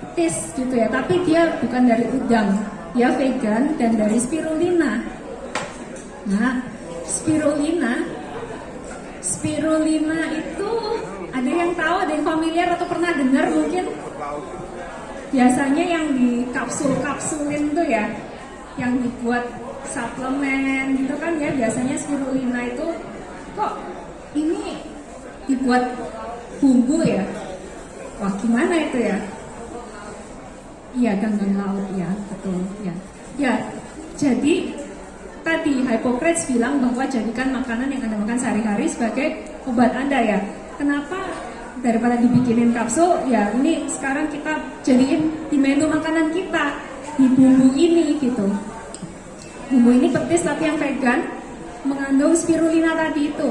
petis gitu ya, tapi dia bukan dari udang. dia vegan dan dari spirulina. Nah, spirulina itu ada yang tahu, ada yang familiar atau pernah dengar mungkin? Biasanya yang di kapsulin tuh ya, yang dibuat suplemen gitu kan ya, biasanya spirulina itu kok ini dibuat bumbu ya? Wah, gimana itu ya? Iya, ganggang laut ya, betul ya. Ya, jadi tadi Hippocrates bilang bahwa jadikan makanan yang Anda makan sehari-hari sebagai obat Anda ya. Kenapa daripada dibikinin kapsul, ya ini sekarang kita jadiin di menu makanan kita, di bumbu ini gitu. Bumbu ini petis tapi yang vegan, mengandung spirulina tadi itu.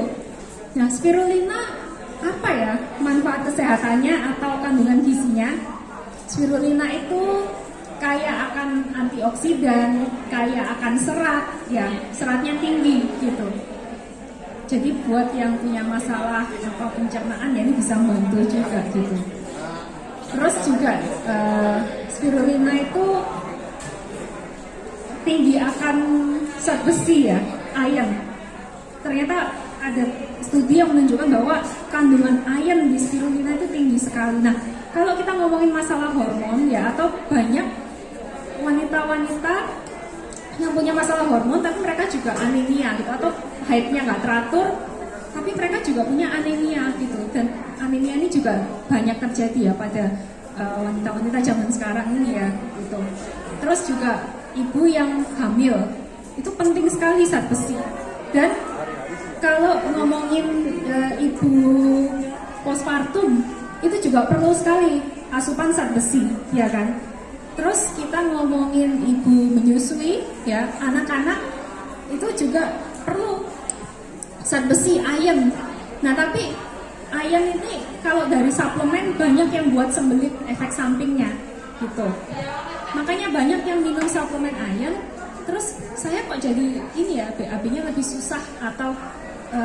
Nah, spirulina apa ya manfaat kesehatannya atau kandungan gizinya? Spirulina itu kaya akan antioksidan, kaya akan serat, ya seratnya tinggi gitu. Jadi buat yang punya masalah atau pencernaan ya ini bisa membantu juga gitu. Terus juga spirulina itu tinggi akan zat besi ya, iron. Ternyata ada studi yang menunjukkan bahwa kandungan iron di spirulina itu tinggi sekali. Nah, kalau kita ngomongin masalah hormon ya, atau banyak wanita-wanita yang punya masalah hormon tapi mereka juga anemia gitu, atau haidnya nggak teratur tapi mereka juga punya anemia gitu. Dan anemia ini juga banyak terjadi ya pada wanita-wanita zaman sekarang ini ya gitu. Terus juga ibu yang hamil itu penting sekali zat besi. Dan kalau ngomongin ibu postpartum itu juga perlu sekali asupan zat besi, ya kan? Terus kita ngomongin ibu menyusui, ya anak-anak itu juga perlu zat besi, iron. Nah tapi iron ini kalau dari suplemen banyak yang buat sembelit efek sampingnya, gitu. Makanya banyak yang minum suplemen iron, terus saya kok jadi ini ya BAB-nya lebih susah atau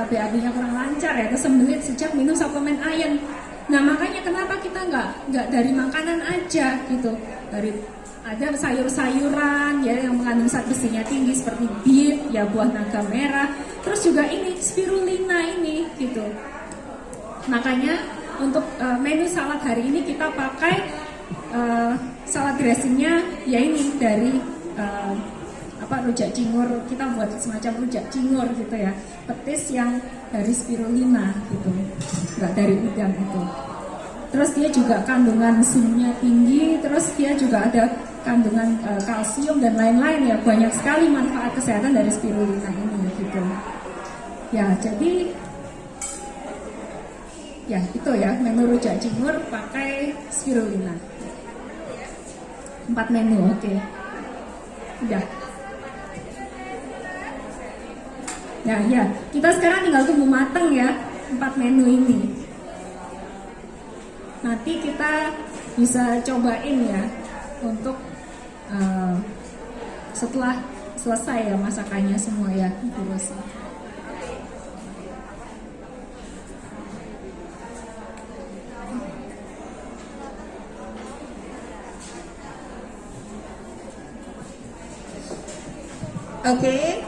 BAB-nya kurang lancar ya, kesembelit sejak minum suplemen iron. Nah makanya kenapa kita nggak dari makanan aja gitu, dari ada sayur-sayuran ya yang mengandung zat besinya tinggi seperti beet ya, buah naga merah, terus juga ini spirulina ini gitu. Makanya untuk menu salad hari ini kita pakai salad dressingnya ya ini dari rujak cingur. Kita buat semacam rujak cingur gitu ya, petis yang dari spirulina gitu, nggak dari udang itu. Terus dia juga kandungan zinc-nya tinggi, terus dia juga ada kandungan kalsium dan lain-lain ya, banyak sekali manfaat kesehatan dari spirulina ini gitu. Ya jadi ya itu ya menu rujak cingur pakai spirulina. 4 menu, oke. Udah. Nah ya, kita sekarang tinggal tunggu matang ya 4 menu ini. Nanti kita bisa cobain ya untuk setelah selesai ya masakannya semua ya, Bu Rosi. Oke.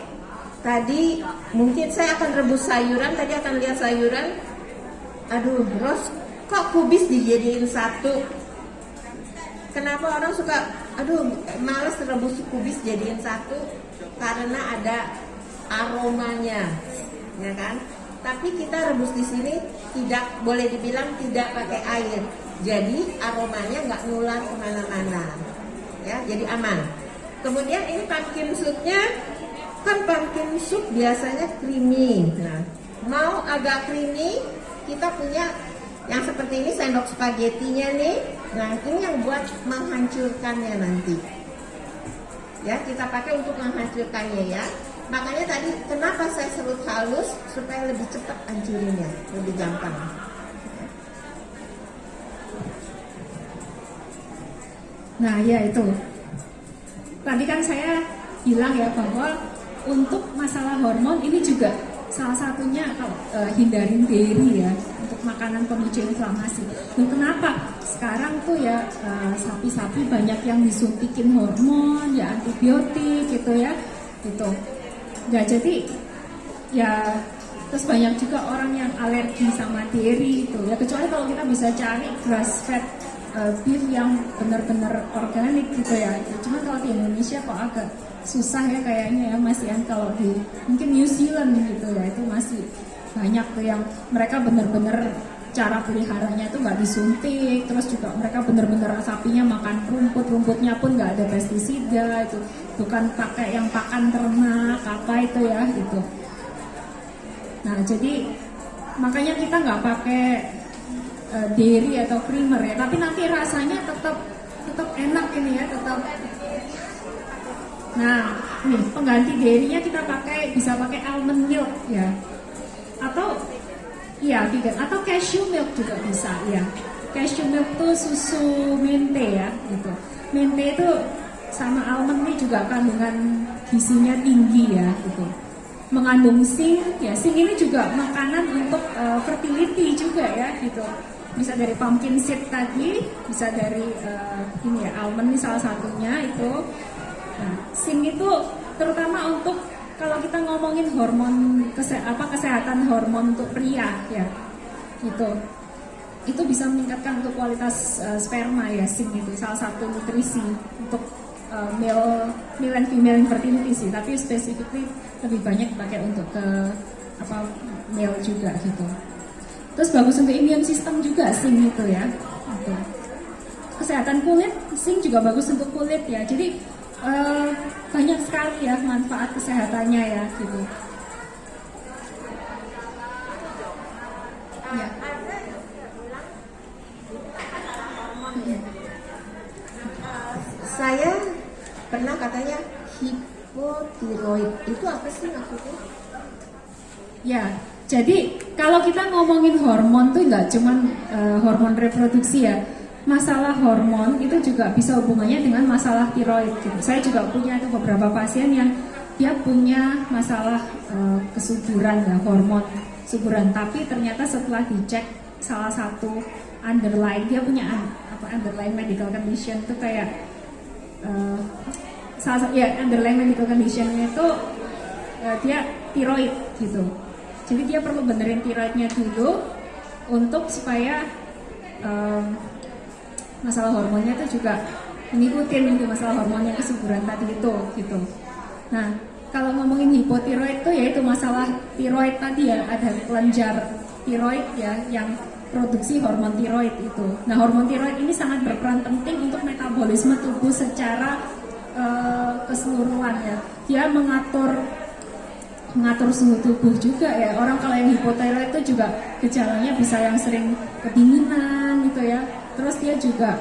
Tadi mungkin saya akan rebus sayuran, tadi akan lihat sayuran. Aduh, Ros, kok kubis dijadiin satu? Kenapa orang suka, males rebus kubis jadiin satu? Karena ada aromanya, ya kan? Tapi kita rebus di sini tidak boleh dibilang tidak pakai air, jadi aromanya nggak nular kemana-mana, ya, jadi aman. Kemudian ini pumpkin soupnya. Kan pumpkin soup biasanya creamy. Nah, mau agak creamy, kita punya yang seperti ini, sendok spaghettinya nih. Nah, ini yang buat menghancurkannya nanti. Ya, kita pakai untuk menghancurkannya ya. Makanya tadi kenapa saya serut halus supaya lebih cepat hancurinnya, lebih gampang. Nah, ya itu. Tadi kan saya bilang ya bahwa untuk masalah hormon ini juga salah satunya kalau hindarin dairy ya untuk makanan pemicu inflamasi. Dan kenapa? sekarang tuh ya sapi-sapi banyak yang disuntikin hormon, ya antibiotik gitu ya, gitu. Nah jadi ya terus banyak juga orang yang alergi sama dairy itu ya, kecuali kalau kita bisa cari grass fed beef yang benar-benar organik gitu ya. Cuma kalau di Indonesia kok agak susah ya kayaknya ya, Mas Ian. Kalau di mungkin New Zealand gitu ya, itu masih banyak tuh yang mereka benar-benar cara peliharanya itu nggak disuntik, terus juga mereka benar-benar sapinya makan rumputnya pun nggak ada pestisida, itu bukan pakai yang pakan ternak apa itu ya gitu. Nah jadi makanya kita nggak pakai dairy atau creamer ya, tapi nanti rasanya tetap enak ini ya, tetap. Nah nih pengganti dairy-nya kita bisa pakai almond milk ya, atau iya vegan, atau cashew milk juga bisa ya. Cashew milk tuh susu mente ya gitu. Mente itu sama almond ini juga kandungan gizinya tinggi ya gitu. Mengandung zinc ya, zinc ini juga makanan untuk fertility juga ya gitu. Bisa dari pumpkin seed tadi, bisa dari ini ya almond ini salah satunya itu. Nah, zinc itu terutama untuk kalau kita ngomongin hormon kesehatan hormon untuk pria ya, itu bisa meningkatkan untuk kualitas sperma ya, zinc itu salah satu nutrisi untuk male and female infertility sih, tapi specifically lebih banyak dipakai untuk ke male juga gitu. Terus bagus untuk immune system juga zinc itu ya. Gitu. Kesehatan kulit, zinc juga bagus untuk kulit ya. Jadi banyak sekali ya manfaat kesehatannya ya gitu. Ya. Saya pernah katanya hipotiroid, itu apa sih maksudnya? Ya, jadi kalau kita ngomongin hormon tuh nggak cuman hormon reproduksi ya. Masalah hormon itu juga bisa hubungannya dengan masalah tiroid gitu. Saya juga punya tuh beberapa pasien yang dia punya masalah kesuburan ya, hormon suburan, tapi ternyata setelah dicek salah satu underlying, dia punya underlying medical condition itu kayak underlying medical conditionnya itu dia tiroid gitu. Jadi dia perlu benerin tiroidnya dulu untuk supaya masalah hormonnya itu juga ngikutin itu masalah hormon yang kesuburan tadi itu gitu. Nah kalau ngomongin hipotiroid itu yaitu masalah tiroid tadi ya, ada kelenjar tiroid ya yang produksi hormon tiroid itu. Nah hormon tiroid ini sangat berperan penting untuk metabolisme tubuh secara keseluruhan ya. Dia mengatur suhu tubuh juga ya. Orang kalau yang hipotiroid itu juga gejalanya bisa yang sering kedinginan gitu ya. Terus dia juga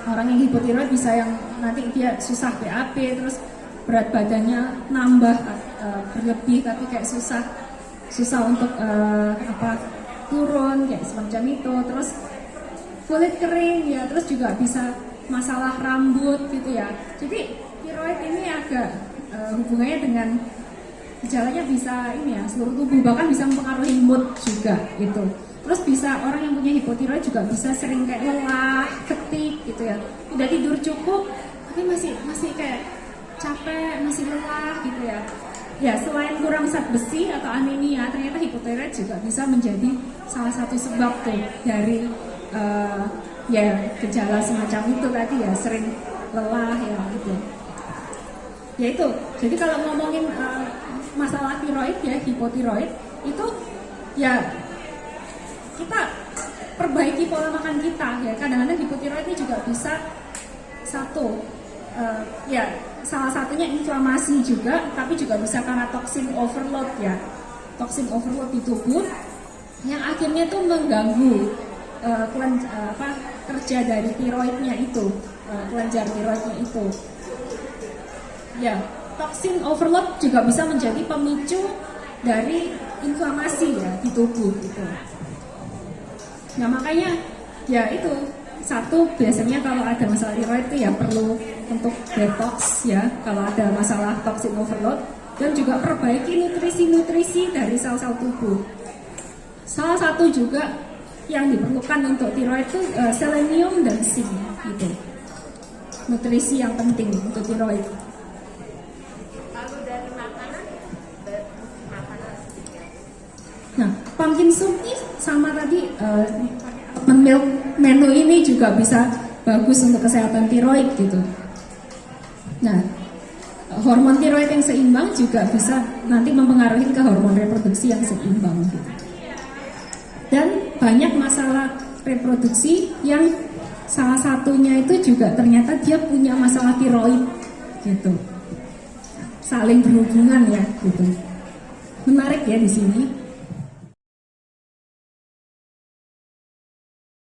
orang yang hipotiroid bisa yang nanti dia susah BAB, terus berat badannya nambah berlebih tapi kayak susah untuk turun kayak semacam itu. Terus kulit kering ya, terus juga bisa masalah rambut gitu ya. Jadi tiroid ini agak hubungannya dengan gejalanya bisa ini ya seluruh tubuh, bahkan bisa mempengaruhi mood juga gitu. Terus bisa orang yang punya hipotiroid juga bisa sering kayak lelah, ketik gitu ya. Udah tidur cukup tapi masih kayak capek, masih lelah gitu ya. Ya selain kurang zat besi atau anemia, ternyata hipotiroid juga bisa menjadi salah satu sebab tuh dari ya gejala semacam itu tadi ya, sering lelah ya gitu. Ya itu. Jadi kalau ngomongin masalah tiroid ya, hipotiroid itu ya kita perbaiki pola makan kita ya. Kadang-kadang hipotiroid ini juga bisa ya salah satunya inflamasi juga, tapi juga bisa karena toksin overload ya, toksin overload di tubuh yang akhirnya tuh mengganggu kerja dari tiroidnya itu, kelenjar tiroidnya itu ya. Toksin overload juga bisa menjadi pemicu dari inflamasi ya di tubuh gitu. Nah makanya ya itu satu, biasanya kalau ada masalah tiroid itu ya perlu untuk detox ya kalau ada masalah toksin overload, dan juga perbaiki nutrisi-nutrisi dari sel-sel tubuh. Salah satu juga yang diperlukan untuk tiroid itu selenium dan zinc gitu. Nutrisi yang penting untuk tiroid. Lalu dari makanan, Nah, pumpkin soup ini sama tadi milk menu ini juga bisa bagus untuk kesehatan tiroid gitu. Nah, hormon tiroid yang seimbang juga bisa nanti mempengaruhi ke hormon reproduksi yang seimbang gitu. Dan banyak masalah reproduksi yang salah satunya itu juga ternyata dia punya masalah tiroid gitu. Saling berhubungan ya gitu. Menarik ya di sini.